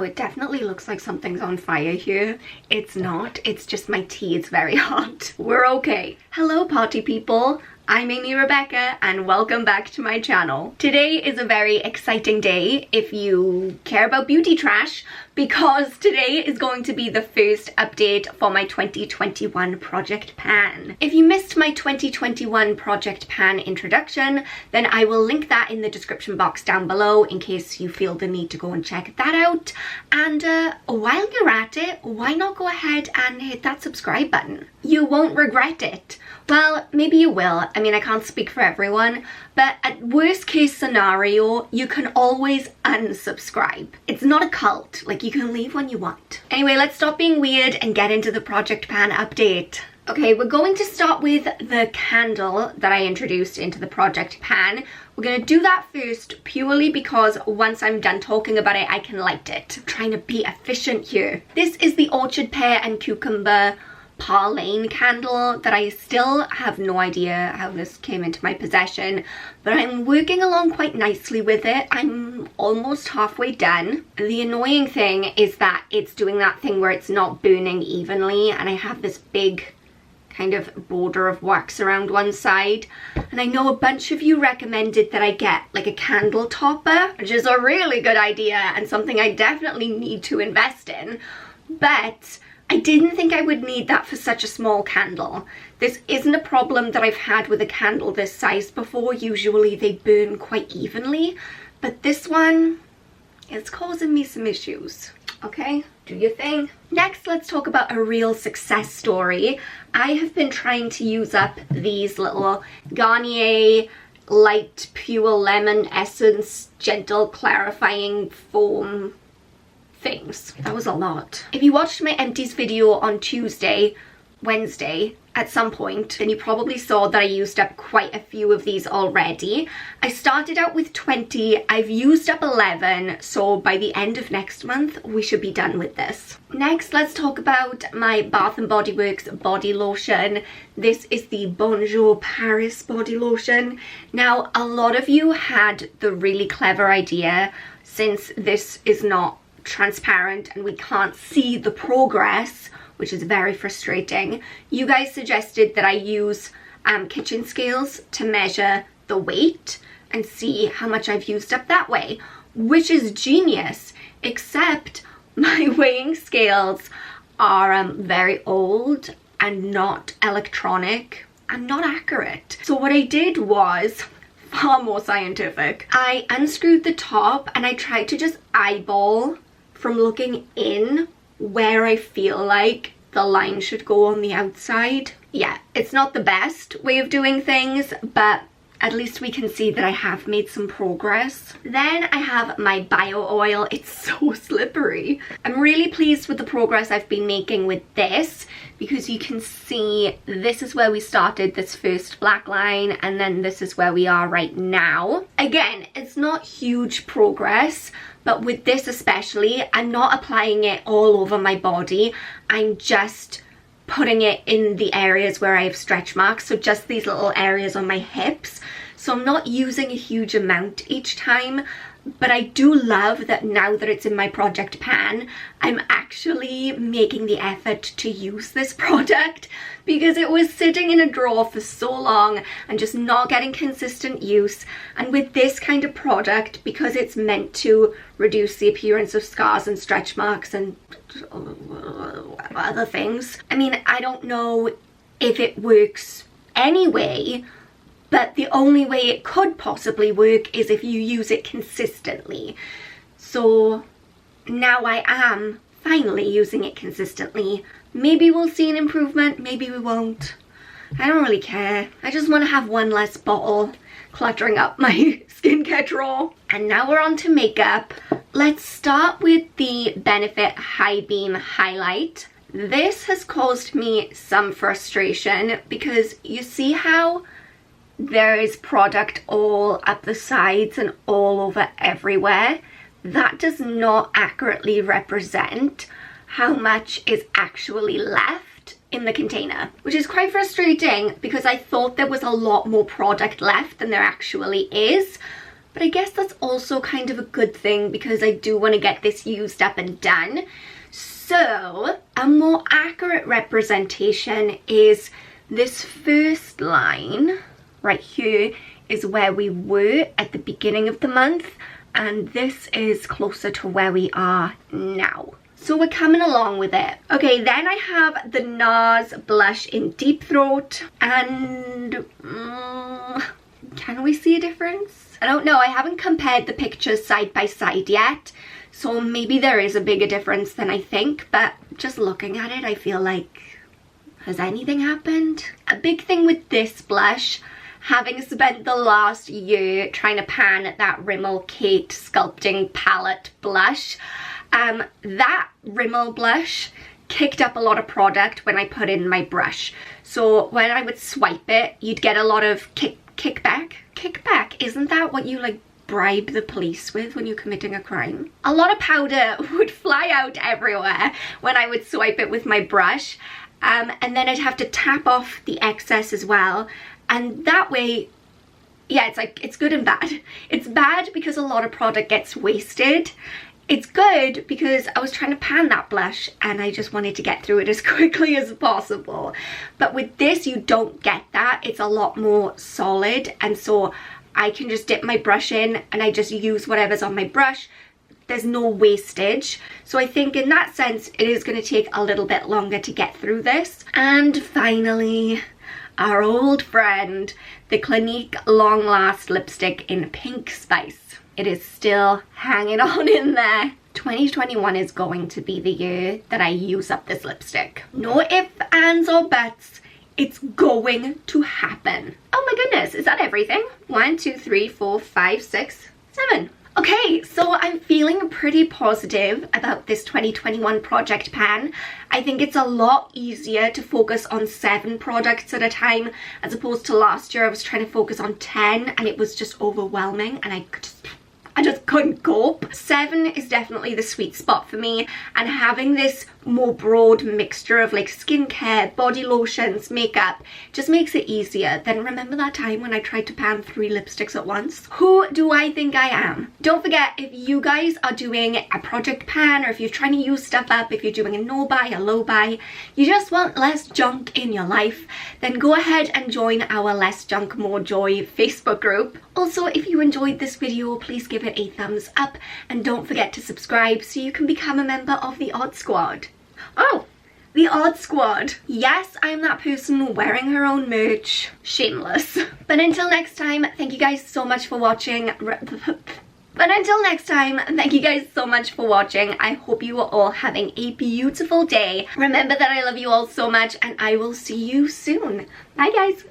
Wow, it definitely looks like something's on fire here. It's not, it's just my tea is very hot. We're okay. Hello party people. I'm Aimee Rebecca and welcome back to my channel. Today is a very exciting day if you care about beauty trash, because today is going to be the first update for my 2021 project pan. If you missed my 2021 project pan introduction, then I will link that in the description box down below in case you feel the need to go and check that out. And while you're at it, why not go ahead and hit that subscribe button? You won't regret it. Well, maybe you will. I mean, I can't speak for everyone, but at worst case scenario, you can always unsubscribe. It's not a cult, like you can leave when you want. Anyway, let's stop being weird and get into the project pan update. Okay, we're going to start with the candle that I introduced into the project pan. We're going to do that first purely because once I'm done talking about it, I can light it. I'm trying to be efficient here. This is the Orchard Pear and Cucumber Parlane candle that I still have no idea how this came into my possession, but I'm working along quite nicely with it. I'm almost halfway done. The annoying thing is that it's doing that thing where it's not burning evenly, and I have this big kind of border of wax around one side, and I know a bunch of you recommended that I get like a candle topper, which is a really good idea and something I definitely need to invest in, but I didn't think I would need that for such a small candle. This isn't a problem that I've had with a candle this size before. Usually they burn quite evenly, but this one is causing me some issues. Okay, do your thing. Next, let's talk about a real success story. I have been trying to use up these little Garnier Light Pure Lemon Essence Gentle Clarifying Foam things. That was a lot. If you watched my empties video on Wednesday at some point, then you probably saw that I used up quite a few of these already. I started out with 20, I've used up 11, so by the end of next month we should be done with this. Next, let's talk about my Bath & Body Works body lotion. This is the Bonjour Paris body lotion. Now, a lot of you had the really clever idea, since this is not transparent and we can't see the progress, which is very frustrating. You guys suggested that I use kitchen scales to measure the weight and see how much I've used up that way, which is genius, except my weighing scales are very old and not electronic and not accurate. So what I did was far more scientific. I unscrewed the top and I tried to just eyeball from looking in where I feel like the line should go on the outside. Yeah, it's not the best way of doing things, but at least we can see that I have made some progress. Then I have my bio oil. It's so slippery. I'm really pleased with the progress I've been making with this, because you can see this is where we started this first black line, and then this is where we are right now. Again, it's not huge progress, but with this especially, I'm not applying it all over my body. I'm just putting it in the areas where I have stretch marks, so just these little areas on my hips. So I'm not using a huge amount each time, but I do love that now that it's in my project pan, I'm actually making the effort to use this product, because it was sitting in a drawer for so long and just not getting consistent use. And with this kind of product, because it's meant to reduce the appearance of scars and stretch marks and other things, I mean, I don't know if it works anyway, but the only way it could possibly work is if you use it consistently. So now I am finally using it consistently. Maybe we'll see an improvement, maybe we won't. I don't really care. I just want to have one less bottle cluttering up my skincare drawer. And now we're on to makeup. Let's start with the Benefit High Beam Highlight. This has caused me some frustration because you see how there is product all up the sides and all over everywhere? That does not accurately represent how much is actually left in the container, which is quite frustrating because I thought there was a lot more product left than there actually is. But I guess that's also kind of a good thing because I do want to get this used up and done. So a more accurate representation is this first line right here is where we were at the beginning of the month, and this is closer to where we are now. So we're coming along with it. Okay, then I have the Nars blush in Deep Throat, and can we see a difference? I don't know, I haven't compared the pictures side by side yet, so maybe there is a bigger difference than I think, but just looking at it, I feel like, has anything happened? A big thing with this blush, having spent the last year trying to pan that Rimmel Kate Sculpting Palette blush, that Rimmel blush kicked up a lot of product when I put in my brush. So when I would swipe it, you'd get a lot of kickback. Kickback, isn't that what you like bribe the police with when you're committing a crime? A lot of powder would fly out everywhere when I would swipe it with my brush, and then I'd have to tap off the excess as well. And that way, yeah, it's like, it's good and bad. It's bad because a lot of product gets wasted. It's good because I was trying to pan that blush and I just wanted to get through it as quickly as possible. But with this, you don't get that. It's a lot more solid, and so I can just dip my brush in and I just use whatever's on my brush. There's no wastage. So I think in that sense, it is going to take a little bit longer to get through this. And finally, our old friend, the Clinique Long Last lipstick in Pink Spice. It is still hanging on in there. 2021 is going to be the year that I use up this lipstick. No ifs, ands, or buts. It's going to happen. Oh my goodness, is that everything? 1, 2, 3, 4, 5, 6, 7. Okay, so I'm feeling pretty positive about this 2021 project pan. I think it's a lot easier to focus on 7 products at a time as opposed to last year I was trying to focus on 10 and it was just overwhelming and I just couldn't cope. 7 is definitely the sweet spot for me, and having this more broad mixture of like skincare, body lotions, makeup just makes it easier. Then remember that time when I tried to pan 3 lipsticks at once? Who do I think I am? Don't forget, if you guys are doing a project pan, or if you're trying to use stuff up, if you're doing a no buy, a low buy, you just want less junk in your life, then go ahead and join our Less Junk More Joy Facebook group. Also, if you enjoyed this video, please give it a thumbs up and don't forget to subscribe so you can become a member of the Odd Squad. Oh, the Odd Squad. Yes, I'm that person wearing her own merch. Shameless. But until next time, thank you guys so much for watching. I hope you are all having a beautiful day. Remember that I love you all so much and I will see you soon. Bye guys.